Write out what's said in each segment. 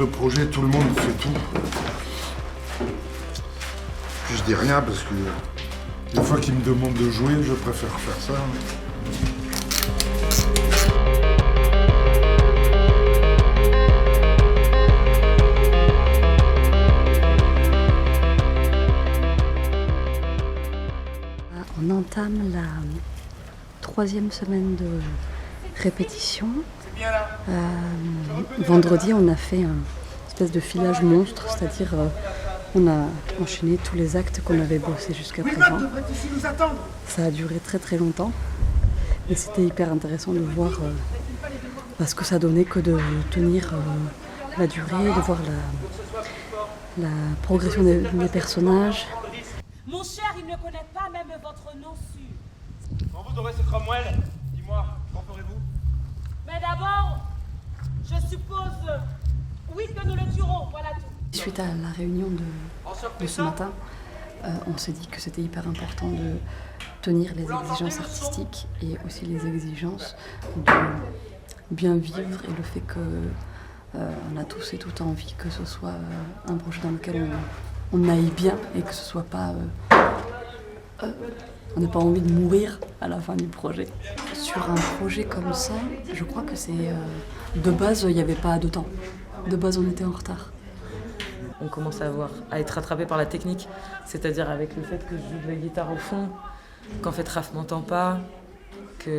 ce projet, tout le monde fait tout. Puis je dis rien parce que des fois qu'ils me demandent de jouer, je préfère faire ça. On entame la 3e semaine de répétition. Vendredi, on a fait un espèce de filage monstre, c'est-à-dire on a enchaîné tous les actes qu'on avait bossés jusqu'à présent. Ça a duré très très longtemps et c'était hyper intéressant de voir ce que ça donnait que de tenir la durée, de voir la progression des personnages. Mon cher, il ne connaît pas même votre nom sûr. Quand vous aurez ce Cromwell, dis-moi, qu'en ferez-vous? Mais d'abord, je suppose, oui, que nous le tuerons, voilà tout. Suite à la réunion de ce matin, on s'est dit que c'était hyper important de tenir les exigences artistiques et aussi les exigences de bien vivre et le fait que on a tous et toutes envie que ce soit un projet dans lequel on aille bien et que ce soit pas... on n'a pas envie de mourir à la fin du projet. Sur un projet comme ça, je crois que c'est... de base, il n'y avait pas de temps. De base, on était en retard. On commence à être rattrapé par la technique, c'est-à-dire avec le fait que je joue de la guitare au fond, qu'en fait Raph m'entend pas, qu'il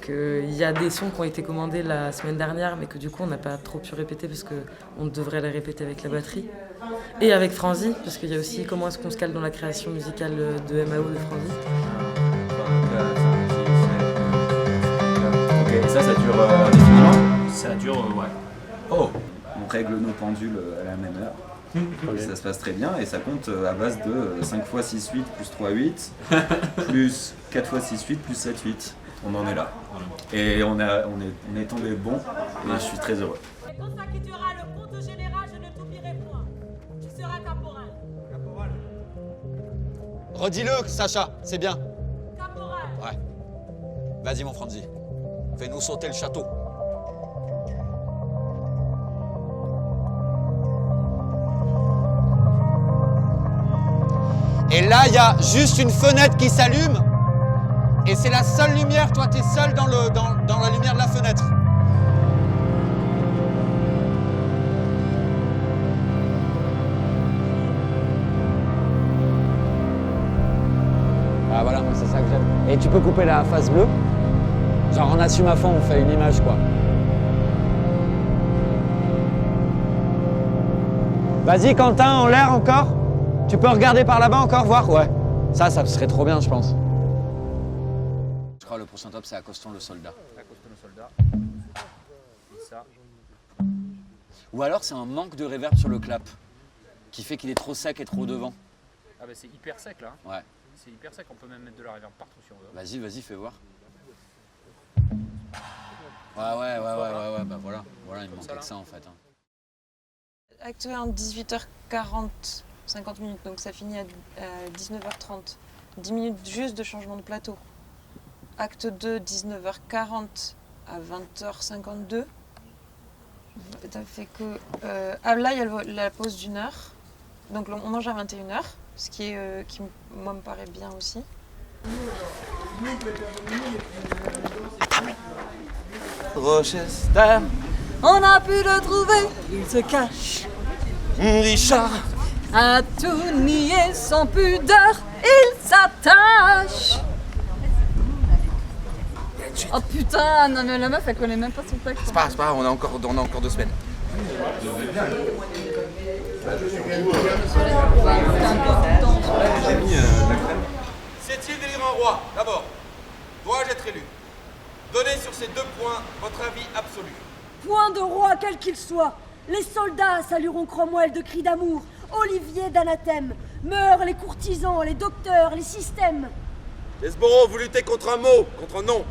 y a des sons qui ont été commandés la semaine dernière, mais que du coup on n'a pas trop pu répéter parce qu'on devrait les répéter avec la batterie. Et avec Franzy, parce qu'il y a aussi comment est-ce qu'on se cale dans la création musicale de MAO de Franzy. Ok, et ça dure indéfiniment? Ça dure, ouais. Oh! On règle nos pendules à la même heure. Okay. Ça se passe très bien et ça compte à base de 5 x 6, 8 plus 3, 8 plus 4 x 6, 8 plus 7, 8. On en est là. Et on est tombé bon et je suis très heureux. Et quand ça quittera le compte général, je ne t'oublierai point. Tu seras caporal. Caporal. Redis-le, Sacha, c'est bien. Caporal. Ouais. Vas-y, mon Franzy. Fais-nous sauter le château. Et là, il y a juste une fenêtre qui s'allume. Et c'est la seule lumière. Toi, t'es seul dans la lumière de la fenêtre. Ah voilà, moi c'est ça que j'aime. Et tu peux couper la face bleue. Genre on assume à fond, on fait une image quoi. Vas-y Quentin, en l'air encore. Tu peux regarder par là-bas encore, voir? Ouais. Ça serait trop bien, je pense. Je crois que le prochain top, c'est Accoston le soldat. Accoston le soldat. Et ça. Ou alors c'est un manque de reverb sur le clap, qui fait qu'il est trop sec et trop devant. Ah bah c'est hyper sec là. Ouais. C'est hyper sec, on peut même mettre de la reverb partout si on veut. Vas-y, fais voir. Ouais, bah voilà. Voilà, il me manquait que ça en fait. Acte 1, 18h40, 50 minutes, donc ça finit à 19h30. 10 minutes juste de changement de plateau. Acte 2, 19h40 à 20h52. Ça fait que... là, il y a la pause d'1 heure. Donc on mange à 21h, ce qui moi, me paraît bien aussi. Rochester, On a pu le trouver, il se cache. Richard, À tout nier sans pudeur, il s'attache. Oh putain, non mais la meuf elle connaît même pas son texte. c'est pas grave, on a encore 2 semaines. C'est-il délirant roi, d'abord? Dois-je être élu? Donnez sur ces 2 points votre avis absolu. Point de roi quel qu'il soit, les soldats salueront Cromwell de cris d'amour, Olivier d'anathème. Meurent les courtisans, les docteurs, les systèmes. Hesborough, vous luttez contre un mot, contre un non.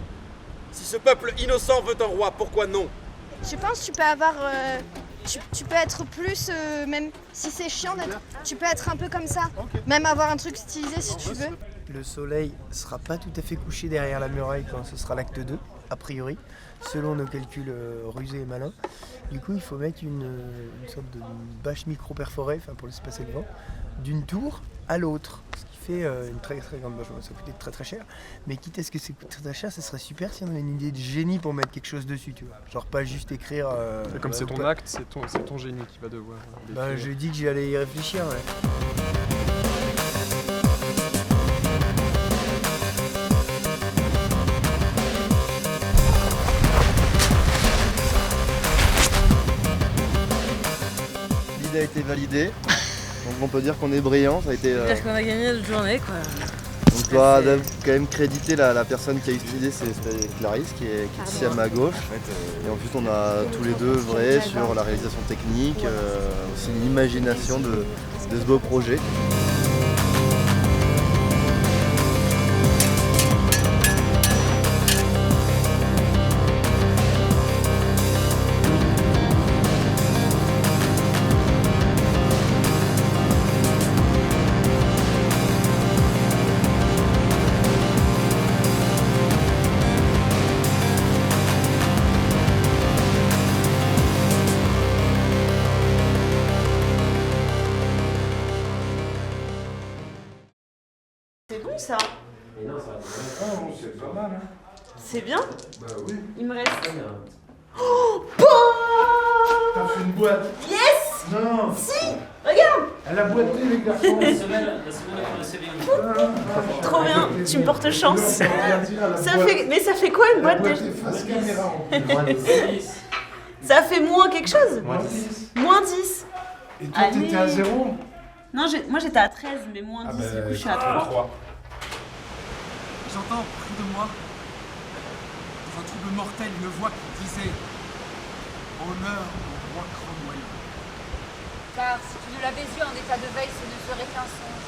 Si ce peuple innocent veut un roi, pourquoi non? Je pense que tu peux avoir... tu peux être plus, même si c'est chiant d'être... Tu peux être un peu comme ça. Même avoir un truc stylisé si tu veux. Le soleil sera pas tout à fait couché derrière la muraille quand ce sera l'acte 2. a priori, selon nos calculs rusés et malins. Du coup, il faut mettre une sorte de bâche micro-perforée, pour laisser passer le vent, d'une tour à l'autre. Ce qui fait une très très grande bâche. Ça coûtait très très cher. Mais quitte à ce que ça coûte très cher, ça serait super si on avait une idée de génie pour mettre quelque chose dessus, tu vois. Genre pas juste écrire... comme c'est ton acte, c'est ton génie qui va devoir... je dis que j'allais y réfléchir, ouais. A été validé, donc on peut dire qu'on est brillant, ça a été... C'est-à-dire qu'on a gagné notre journée quoi. Donc je dois quand même créditer la personne qui a eu cette idée, c'est Clarisse qui est ici à ma gauche. Et ensuite on a tous les deux œuvré sur la réalisation technique, aussi l'imagination de ce beau projet. C'est bon ça? Mais non, ça va pas. Oh, c'est pas mal, hein. C'est bien? Bah oui. Il me reste... Oh, t'as fait une boîte. Yes! Non. Si! Regarde! Elle a boité les garçons. La semaine trop bien, tu me portes chance. Mais ça fait quoi une boîte déjà? Ça fait moins quelque chose? Moins 10. Et toi t'étais à 0? Non, moi j'étais à 13, mais moins 10, du coup je suis à 3. J'entends près de moi, dans un trouble mortel, une voix qui disait « Honneur au roi Cromwell ». Car si tu ne l'avais vu en état de veille, ce ne serait qu'un songe.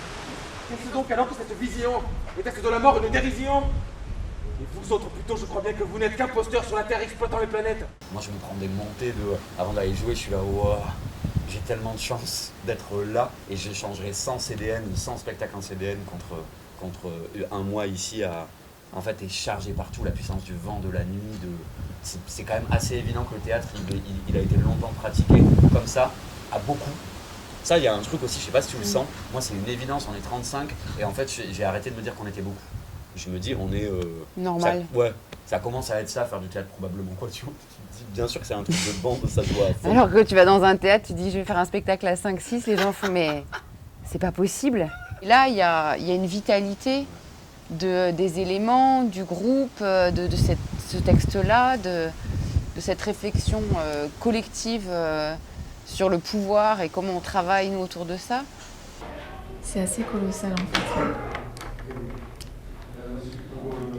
Qu'est-ce donc alors que cette vision? Était-ce de la mort une dérision? Et vous autres, plutôt, je crois bien que vous n'êtes qu'imposteurs sur la Terre exploitant les planètes. Moi, je me prends des montées avant d'aller jouer, je suis là, wow, j'ai tellement de chance d'être là et je changerai 100 CDN, 100 spectacles en CDN contre un mois ici en fait, est chargé partout, la puissance du vent, de la nuit, c'est quand même assez évident que le théâtre, il a été longtemps pratiqué comme ça, à beaucoup. Ça, il y a un truc aussi, je sais pas si tu le sens, moi c'est une évidence, on est 35 et en fait j'ai arrêté de me dire qu'on était beaucoup. Je me dis on est... normal. Ça commence à être ça, faire du théâtre probablement, quoi, tu vois. Tu te dis bien sûr que c'est un truc de bande, ça doit... Alors que tu vas dans un théâtre, tu dis je vais faire un spectacle à 5-6, les gens font mais c'est pas possible. Et là, il y a une vitalité des éléments, du groupe, de ce texte-là, de cette réflexion collective sur le pouvoir et comment on travaille nous autour de ça. C'est assez colossal en fait.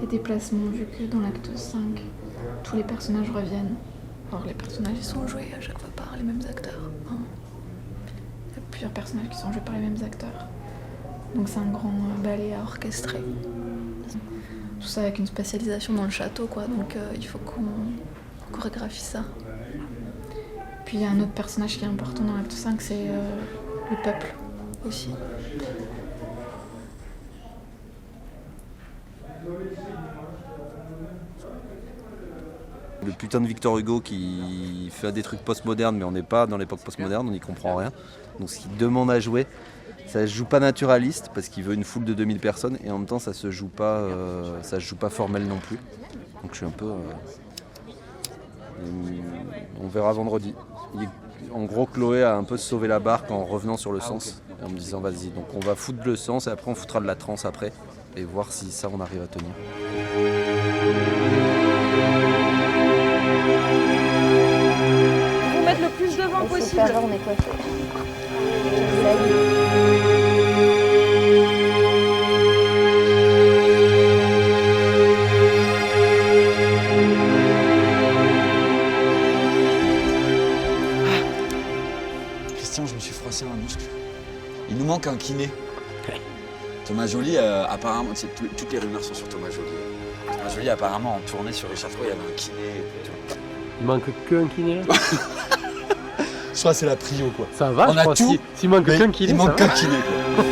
Les déplacements, vu que dans l'acte 5, tous les personnages reviennent. Or les personnages ils sont joués à chaque fois par les mêmes acteurs. Hein. Il y a plusieurs personnages qui sont joués par les mêmes acteurs. Donc c'est un grand ballet à orchestrer. Tout ça avec une spécialisation dans le château, quoi. Donc il faut qu'on chorégraphie ça. Puis il y a un autre personnage qui est important dans l'acte 5, c'est le peuple aussi. Le putain de Victor Hugo qui fait des trucs postmodernes, mais on n'est pas dans l'époque postmoderne, on n'y comprend rien. Donc ce qu'il demande à jouer, ça se joue pas naturaliste parce qu'il veut une foule de 2000 personnes et en même temps ça se joue pas formel non plus. Donc je suis un peu... on verra vendredi. En gros, Chloé a un peu sauvé la barque en revenant sur le sens et en me disant vas-y, donc on va foutre le sens et après on foutra de la transe après et voir si ça on arrive à tenir. Vous mettre le plus de vent possible. Super, on est coiffés. Christian, je me suis froissé un muscle. Il nous manque un kiné. Thomas Joly, apparemment, toutes les rumeurs sont sur Thomas Joly. Thomas Joly, apparemment, en tournée sur Richard III, il y avait un kiné. Il manque qu'un kiné là. Je crois que c'est la prio, quoi. Ça va, on je a crois. tout. S'il manque qu'un kiné, il manque qu'un kiné, quoi.